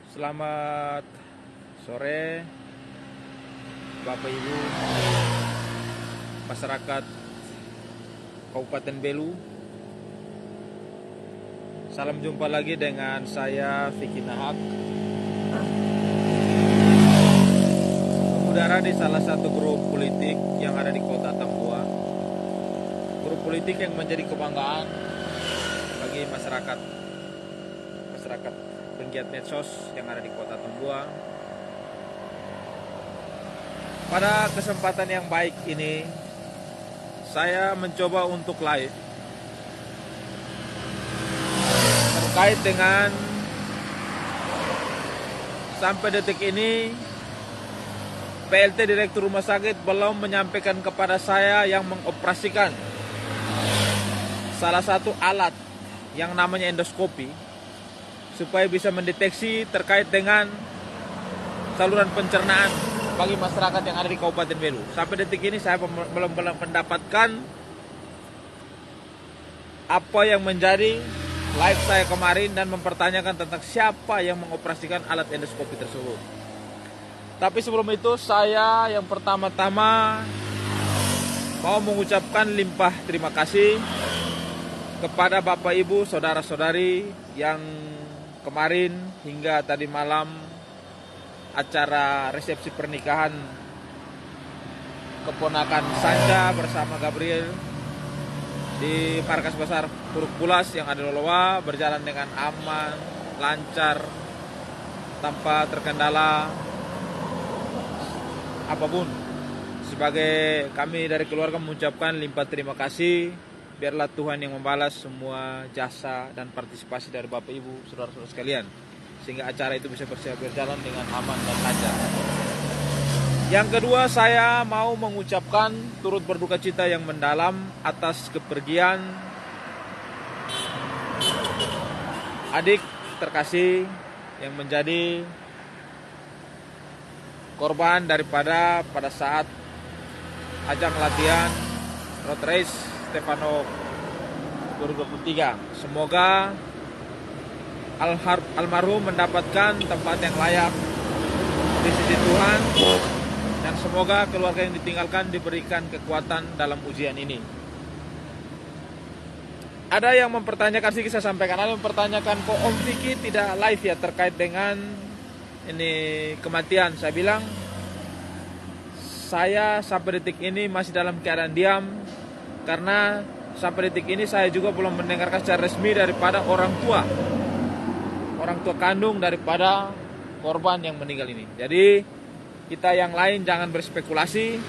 Selamat sore Bapak Ibu masyarakat Kabupaten Belu. Salam jumpa lagi dengan saya Vicky Nahak, mengudara di salah satu grup politik yang ada di Kota Tambua. Grup politik yang menjadi kebanggaan bagi masyarakat penggiat medsos yang ada di Kota Tambua. Pada kesempatan yang baik ini, saya mencoba untuk live terkait dengan sampai detik ini PLT Direktur Rumah Sakit belum menyampaikan kepada saya yang mengoperasikan salah satu alat yang namanya endoskopi supaya bisa mendeteksi terkait dengan saluran pencernaan bagi masyarakat yang ada di Kabupaten Belu. Sampai detik ini saya belum mendapatkan apa yang menjadi live saya kemarin dan mempertanyakan tentang siapa yang mengoperasikan alat endoskopi tersebut. Tapi sebelum itu saya yang pertama-tama mau mengucapkan limpah terima kasih kepada Bapak Ibu, saudara-saudari yang kemarin hingga tadi malam acara resepsi pernikahan keponakan Sanja bersama Gabriel di Markas Besar Puruk Pulas yang ada di Loloa berjalan dengan aman, lancar, tanpa terkendala apapun. Sebagai kami dari keluarga mengucapkan limpah terima kasih. Biarlah Tuhan yang membalas semua jasa dan partisipasi dari Bapak Ibu, saudara-saudara sekalian, sehingga acara itu bisa berjalan dengan aman dan lancar. Yang kedua, saya mau mengucapkan turut berduka cita yang mendalam atas kepergian adik terkasih yang menjadi korban daripada pada saat ajang latihan road race Stefano 2023. Semoga almarhum mendapatkan tempat yang layak di sisi Tuhan, dan semoga keluarga yang ditinggalkan diberikan kekuatan dalam ujian ini. Ada yang mempertanyakan, sih saya sampaikan, ada yang mempertanyakan kok Om Vicky tidak live ya terkait dengan ini kematian. Saya bilang saya sampai detik ini masih dalam keadaan diam, karena sampai detik ini saya juga belum mendengarkan secara resmi daripada orang tua kandung daripada korban yang meninggal ini. Jadi kita yang lain jangan berspekulasi,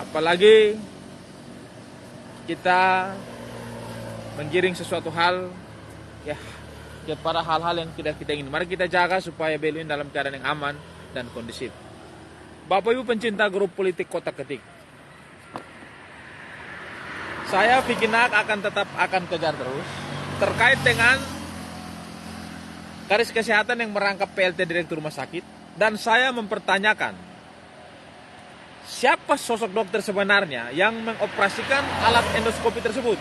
apalagi kita menggiring sesuatu hal ya pada hal-hal yang tidak kita ingin. Mari kita jaga supaya Belu ini dalam keadaan yang aman dan kondusif. Bapak Ibu pencinta grup politik Kota Ketik, saya Vicky Nahak akan kejar terus terkait dengan garis kesehatan yang merangkap PLT Direktur Rumah Sakit, dan saya mempertanyakan siapa sosok dokter sebenarnya yang mengoperasikan alat endoskopi tersebut.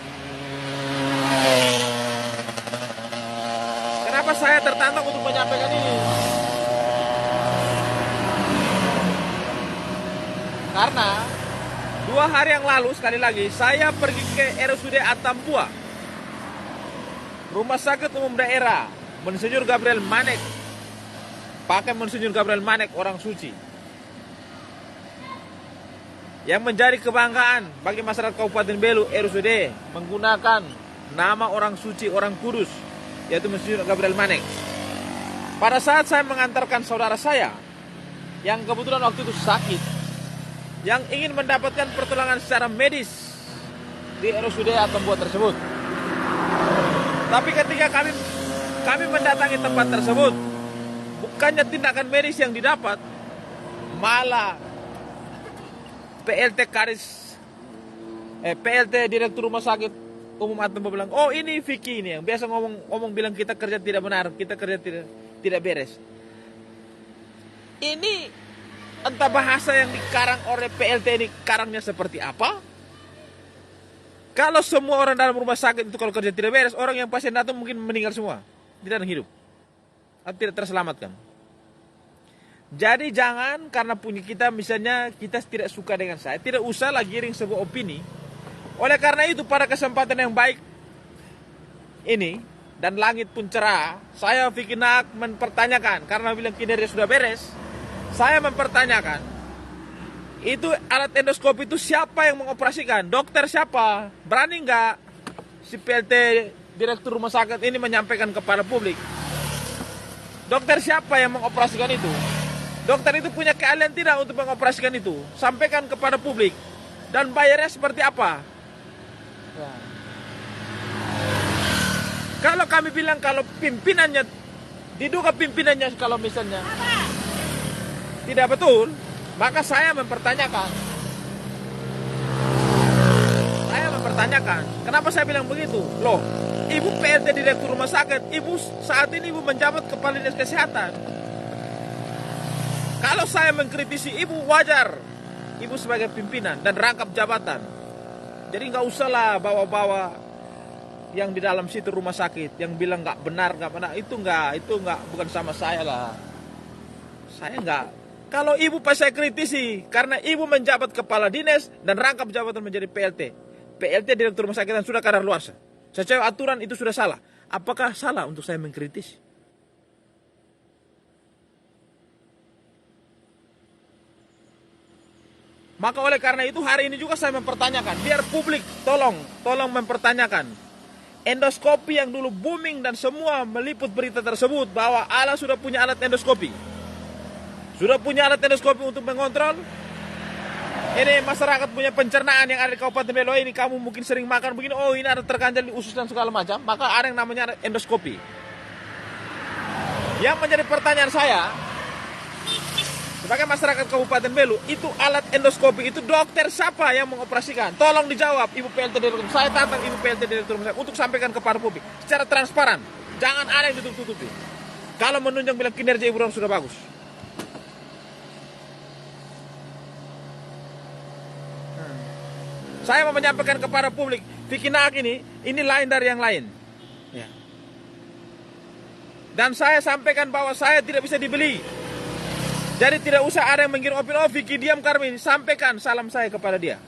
Kenapa saya tertantang untuk menyampaikan ini? Karena 2 hari yang lalu, sekali lagi, saya pergi ke RSUD Atambua, Rumah Sakit Umum Daerah Monsinyur Gabriel Manek, pakai Monsinyur Gabriel Manek, orang suci, yang menjadi kebanggaan bagi masyarakat Kabupaten Belu. RSUD menggunakan nama orang suci, orang kudus, yaitu Monsinyur Gabriel Manek. Pada saat saya mengantarkan saudara saya yang kebetulan waktu itu sakit, yang ingin mendapatkan pertolongan secara medis di RSUD Atambua tersebut. Tapi ketika kami mendatangi tempat tersebut, bukannya tindakan medis yang didapat, malah PLT Direktur Rumah Sakit Umum Atambua bilang, oh ini Vicky ini yang biasa ngomong bilang kita kerja tidak benar, kita kerja tidak beres. Ini entah bahasa yang dikarang oleh PLT ini karangnya seperti apa. Kalau semua orang dalam rumah sakit itu kalau kerja tidak beres, orang yang pasien datang mungkin meninggal semua, tidak ada hidup. atau tidak terselamatkan. Jadi jangan karena punya kita misalnya kita tidak suka dengan saya, tidak usah lagi giring sebuah opini. Oleh karena itu pada kesempatan yang baik ini dan langit pun cerah, saya Fikinak mempertanyakan karena bilang kinerja sudah beres. Saya mempertanyakan itu alat endoskopi itu siapa yang mengoperasikan? Dokter siapa? Berani nggak si PLT direktur rumah sakit ini menyampaikan kepada publik? Dokter siapa yang mengoperasikan itu? Dokter itu punya keahlian tidak untuk mengoperasikan itu? Sampaikan kepada publik. Dan bayarnya seperti apa? Ya. Kalau kami bilang kalau pimpinannya, diduga pimpinannya kalau misalnya tidak betul, maka saya mempertanyakan. Kenapa saya bilang begitu? Loh, ibu PLT direktur rumah sakit, ibu saat ini ibu menjabat kepala dinas kesehatan. Kalau saya mengkritisi ibu wajar, ibu sebagai pimpinan dan rangkap jabatan. Jadi nggak usahlah bawa-bawa yang di dalam situ rumah sakit yang bilang nggak benar, itu nggak bukan sama saya lah. Saya nggak. Kalau ibu pas saya kritisi karena ibu menjabat kepala dinas dan rangkap jabatan menjadi PLT direktur rumah sakit dan sudah kadaluarsa. Secara aturan itu sudah salah. Apakah salah untuk saya mengkritisi? Maka oleh karena itu hari ini juga saya mempertanyakan, biar publik tolong mempertanyakan. Endoskopi yang dulu booming dan semua meliput berita tersebut bahwa Allah sudah punya alat endoskopi. Sudah punya alat endoskopi untuk mengontrol. Ini masyarakat punya pencernaan yang ada di Kabupaten Belo ini, kamu mungkin sering makan begini, oh ini ada terganjal di usus dan segala macam, maka ada yang namanya endoskopi. Yang menjadi pertanyaan saya, sebagai masyarakat Kabupaten Belu, itu alat endoskopi itu dokter siapa yang mengoperasikan? Tolong dijawab, Ibu PLT Direktur. Saya tantang Ibu PLT Direktur untuk sampaikan kepada publik secara transparan. Jangan ada yang ditutup-tutupi. Kalau menunjang bilang kinerja Ibu sudah bagus. Saya mau menyampaikan kepada publik, Fikinak ini lain dari yang lain. Ya. Dan saya sampaikan bahwa saya tidak bisa dibeli. Jadi tidak usah ada yang mengirim opini, oh Vicky diam Karmin, sampaikan salam saya kepada dia.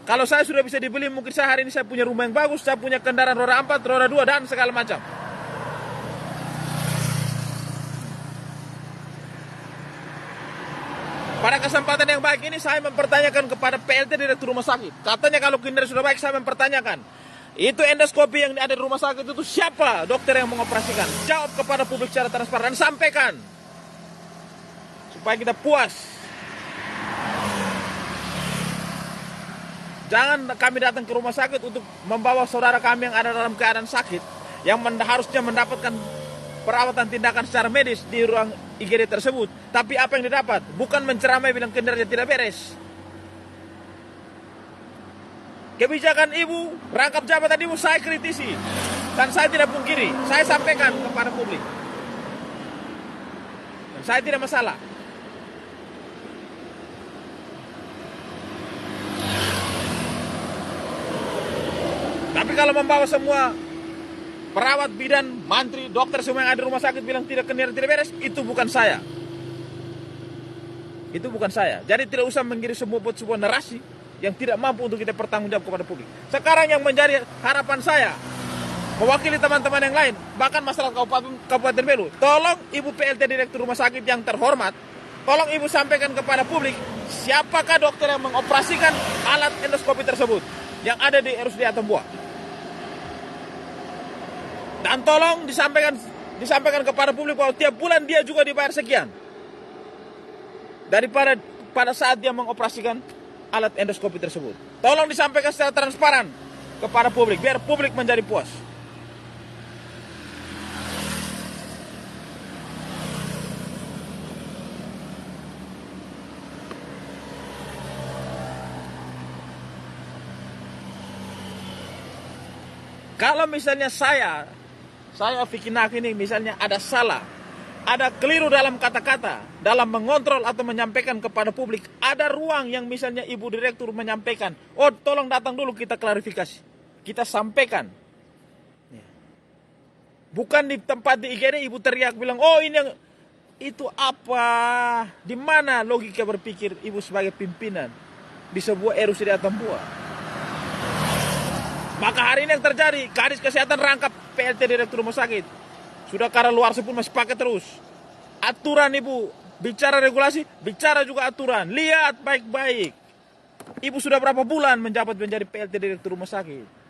Kalau saya sudah bisa dibeli, mungkin saya hari ini saya punya rumah yang bagus, saya punya kendaraan roda 4, roda 2, dan segala macam. Pada kesempatan yang baik ini saya mempertanyakan kepada PLT direktur rumah sakit. Katanya kalau kinerja sudah baik, saya mempertanyakan. Itu endoskopi yang ada di rumah sakit itu siapa dokter yang mengoperasikan? Jawab kepada publik secara transparan dan sampaikan. Supaya kita puas. Jangan kami datang ke rumah sakit untuk membawa saudara kami yang ada dalam keadaan sakit, yang harusnya mendapatkan perawatan tindakan secara medis di ruang IGD tersebut. Tapi apa yang didapat? Bukan menceramai bilang kinerja tidak beres. Kebijakan ibu, rangkap jabatan ibu saya kritisi. Dan saya tidak pungkiri, saya sampaikan kepada publik. Dan saya tidak masalah. Tapi kalau membawa semua perawat, bidan, mantri, dokter semua yang ada di rumah sakit bilang tidak kinerja tidak beres, itu bukan saya. Itu bukan saya. Jadi tidak usah mengirim sebuah narasi yang tidak mampu untuk kita pertanggungjawab kepada publik. Sekarang yang menjadi harapan saya, mewakili teman-teman yang lain, bahkan masyarakat Kabupaten Belu, tolong Ibu PLT Direktur Rumah Sakit yang terhormat, tolong Ibu sampaikan kepada publik, siapakah dokter yang mengoperasikan alat endoskopi tersebut yang ada di RSUD Atambuah. Dan tolong disampaikan kepada publik bahwa tiap bulan dia juga dibayar sekian. Daripada pada saat dia mengoperasikan alat endoskopi tersebut. Tolong disampaikan secara transparan kepada publik, biar publik menjadi puas. Kalau misalnya saya Fikinak ini misalnya ada salah, ada keliru dalam kata-kata, dalam mengontrol atau menyampaikan kepada publik, ada ruang yang misalnya Ibu Direktur menyampaikan, oh tolong datang dulu kita klarifikasi, kita sampaikan. Bukan di tempat di IGD ibu teriak bilang, oh ini yang itu apa? Di mana logika berpikir ibu sebagai pimpinan di sebuah RUSD Atambua? Maka hari ini yang terjadi, Kadis Kesehatan rangkap PLT Direktur Rumah Sakit. Sudah karena luar pun masih pakai terus. Aturan ibu, bicara regulasi, bicara juga aturan. Lihat baik-baik. Ibu sudah berapa bulan menjabat menjadi PLT Direktur Rumah Sakit?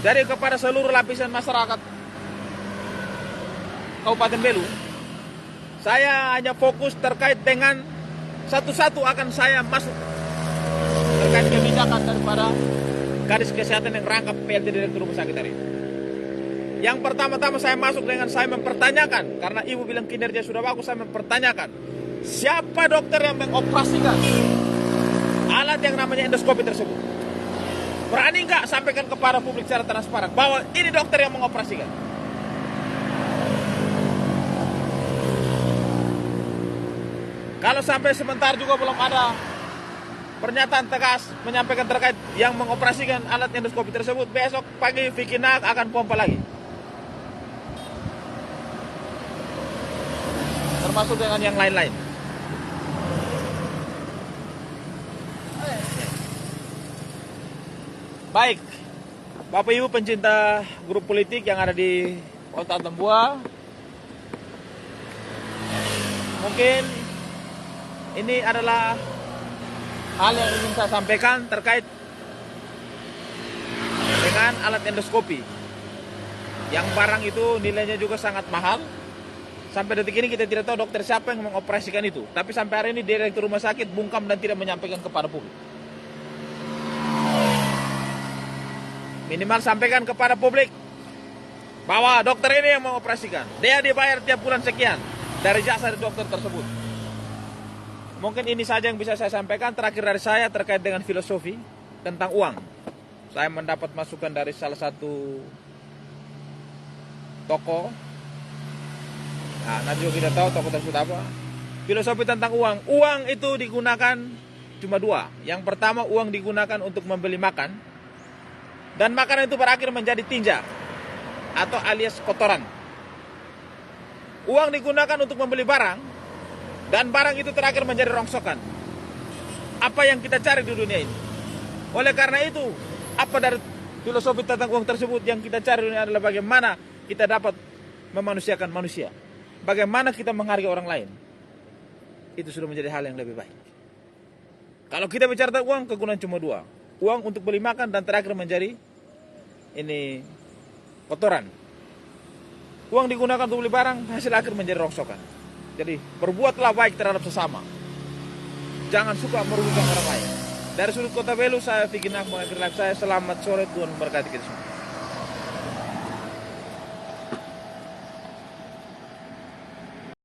Jadi kepada seluruh lapisan masyarakat Kabupaten Belu, saya hanya fokus terkait dengan satu-satu akan saya masuk terkait kebijakan daripada Kadis Kesehatan yang rangkap PLT Direktur Rumah Sakit hari ini. Yang pertama-tama saya masuk dengan saya mempertanyakan, karena ibu bilang kinerja sudah bagus, saya mempertanyakan siapa dokter yang mengoperasikan alat yang namanya endoskopi tersebut. Berani nggak sampaikan kepada publik secara transparan bahwa ini dokter yang mengoperasikan? Kalau sampai sebentar juga belum ada pernyataan tegas menyampaikan terkait yang mengoperasikan alat endoskopi tersebut, besok pagi Vicky Nak akan pompa lagi. Termasuk dengan yang lain-lain. Baik, Bapak Ibu pencinta grup politik yang ada di Kota Atambua, mungkin ini adalah hal yang ingin saya sampaikan terkait dengan alat endoskopi. Yang barang itu nilainya juga sangat mahal. Sampai detik ini kita tidak tahu dokter siapa yang mengoperasikan itu. Tapi sampai hari ini Direktur Rumah Sakit bungkam dan tidak menyampaikan kepada publik. Minimal sampaikan kepada publik bahwa dokter ini yang mengoperasikan. Dia dibayar tiap bulan sekian dari jasa dokter tersebut. Mungkin ini saja yang bisa saya sampaikan. Terakhir dari saya terkait dengan filosofi tentang uang. Saya mendapat masukan dari salah satu toko. Nah, nanti juga kita tahu toko tersebut apa. Filosofi tentang uang. Uang itu digunakan cuma dua. Yang pertama, uang digunakan untuk membeli makan. Dan makanan itu berakhir menjadi tinja atau alias kotoran. Uang digunakan untuk membeli barang, dan barang itu terakhir menjadi rongsokan. Apa yang kita cari di dunia ini? Oleh karena itu, apa dari filosofi tentang uang tersebut yang kita cari di dunia adalah bagaimana kita dapat memanusiakan manusia. Bagaimana kita menghargai orang lain. Itu sudah menjadi hal yang lebih baik. Kalau kita bicara tentang uang, kegunaan cuma dua. Uang untuk beli makan dan terakhir menjadi ini kotoran. Uang digunakan untuk beli barang, hasil akhir menjadi rongsokan. Jadi berbuatlah baik terhadap sesama. Jangan suka merugikan orang lain. Dari sudut Kota Belu, saya Vicky Nak mengakhiri live saya. Selamat sore, Tuhan memberkati kita semua.